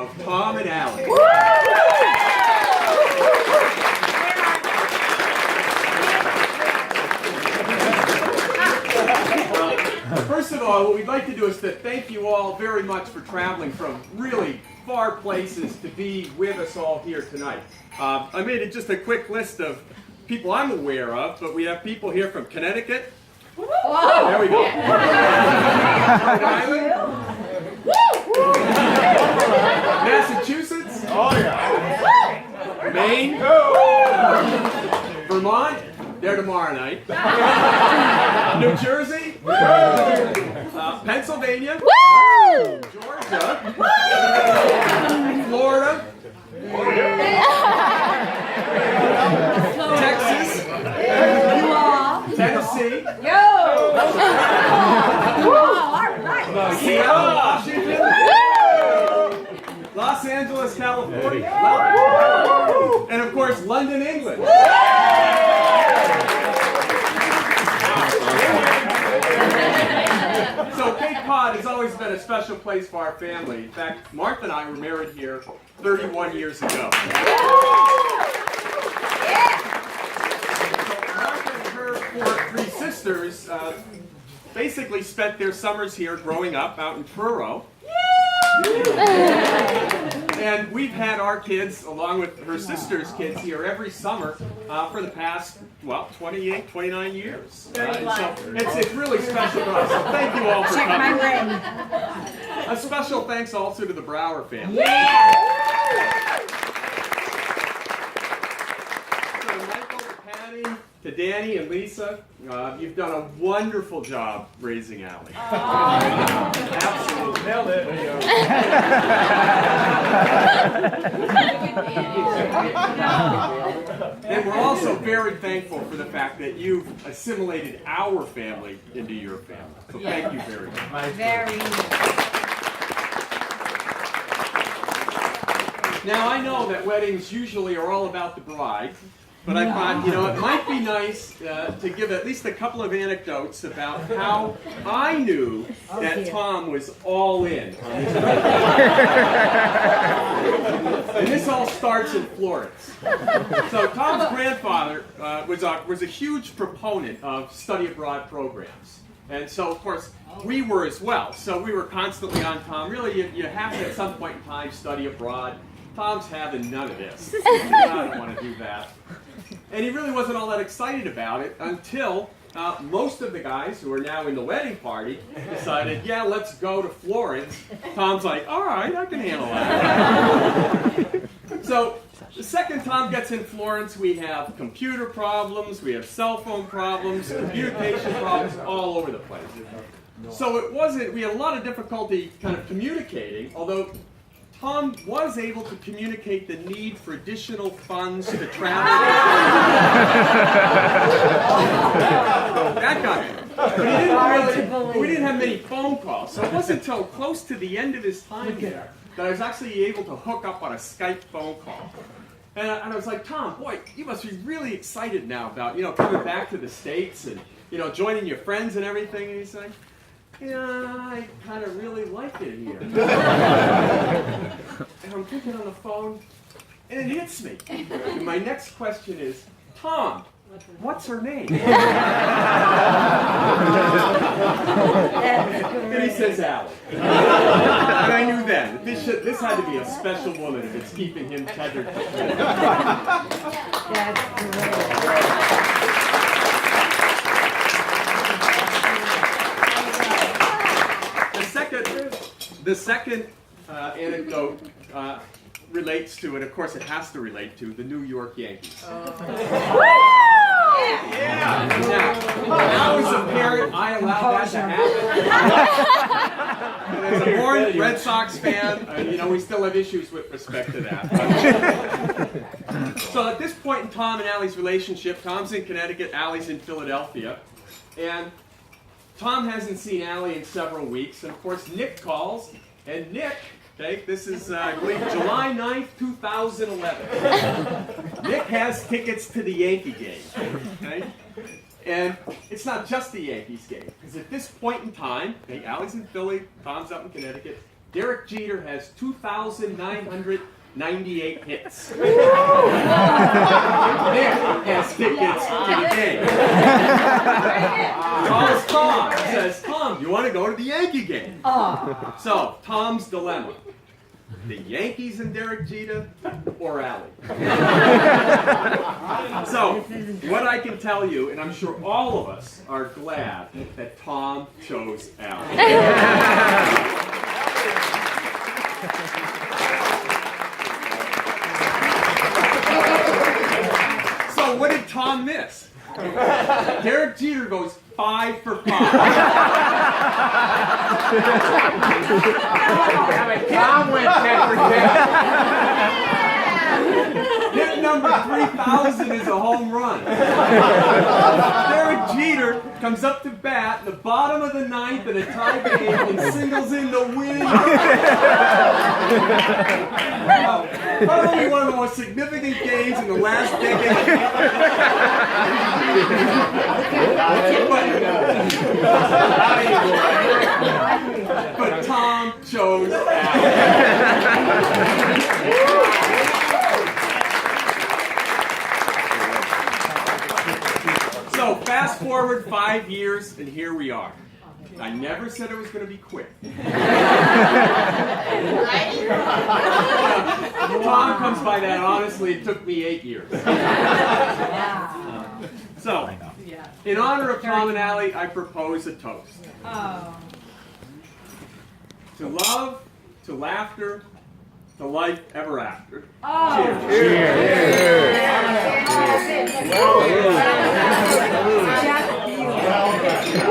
of Tom and Allie. First of all, what we'd like to do is to thank you all very much for traveling from really far places to be with us all here tonight. I made it just a quick list of people I'm aware of, but we have people here from Connecticut. Whoa. There we go. Rhode Island. Massachusetts. Oh yeah. Maine. Vermont. They're tomorrow night. New Jersey. Pennsylvania. Georgia. Florida. Texas. Tennessee. Seattle, Washington. Los Angeles, California. And of course, London, England. So Cape Cod has always been a special place for our family. In fact, Martha and I were married here 31 years ago. Martha and her three sisters basically spent their summers here growing up out in Truro. And we've had our kids, along with her sister's kids, here every summer for the past, 28, 29 years. So it's really special to us. So thank you all for coming. A special thanks also to the Brower family. To Michael, to Patty, to Danny and Lisa, you've done a wonderful job raising Allie. Absolutely. Nailed it. And we're also very thankful for the fact that you've assimilated our family into your family. So thank you very much. Very. Now I know that weddings usually are all about the bride. But I thought, it might be nice to give at least a couple of anecdotes about how I knew that Tom was all in on his wedding. And this all starts in Florence. So Tom's grandfather was a huge proponent of study abroad programs. And so, of course, we were as well. So we were constantly on Tom. Really, you have to, at some point in time, study abroad. Tom's having none of this. I don't want to do that. And he really wasn't all that excited about it until most of the guys who are now in the wedding party decided, yeah, let's go to Florence. Tom's like, all right, I can handle that. So the second Tom gets in Florence, we have computer problems, we have cell phone problems, communication problems all over the place. So we had a lot of difficulty kind of communicating, although Tom was able to communicate the need for additional funds to travel. That got it. But we didn't have many phone calls. So it wasn't until close to the end of his time there that I was actually able to hook up on a Skype phone call. And I was like, Tom, boy, you must be really excited now about, coming back to the States and, joining your friends and everything. And he's like, yeah, I kind of really like it here. And I'm thinking on the phone, and it hits me. And my next question is, Tom, what's her name? And he says, Allie. And I knew then that this had to be a special woman if it's keeping him tethered to me. That's great. The second anecdote relates to, and of course it has to relate to, the New York Yankees. Yeah. Now as a parent, I allow that to happen. And as a born Red Sox fan, we still have issues with respect to that. So at this point in Tom and Allie's relationship, Tom's in Connecticut, Allie's in Philadelphia, and Tom hasn't seen Allie in several weeks, and of course Nick calls, and Nick, this is, I believe, July 9th, 2011. Nick has tickets to the Yankee game, And it's not just the Yankees game, because at this point in time, Allie's in Philly, Tom's up in Connecticut, Derek Jeter has 2,998 hits. Nick has tickets to the game. Calls Tom, says, Tom, you want to go to the Yankee game? So, Tom's dilemma. The Yankees and Derek Jeter, or Allie? So, what I can tell you, and I'm sure all of us are glad that Tom chose Allie. So, what did Tom miss? Derek Jeter goes 5 for 5. Tom went 10 for 10. Hit number 3,000 is a home run. Derek Jeter comes up to bat in the bottom of the ninth in a tie game and singles in the win. Probably one of the most significant games in the last decade. But Tom chose Allie. So fast forward 5 years, and here we are. I never said it was going to be quick. Tom comes by that honestly. It took me 8 years. So, in honor of Tom and Allie, I propose a toast. To love, to laughter, to life ever after. Cheers. Cheers.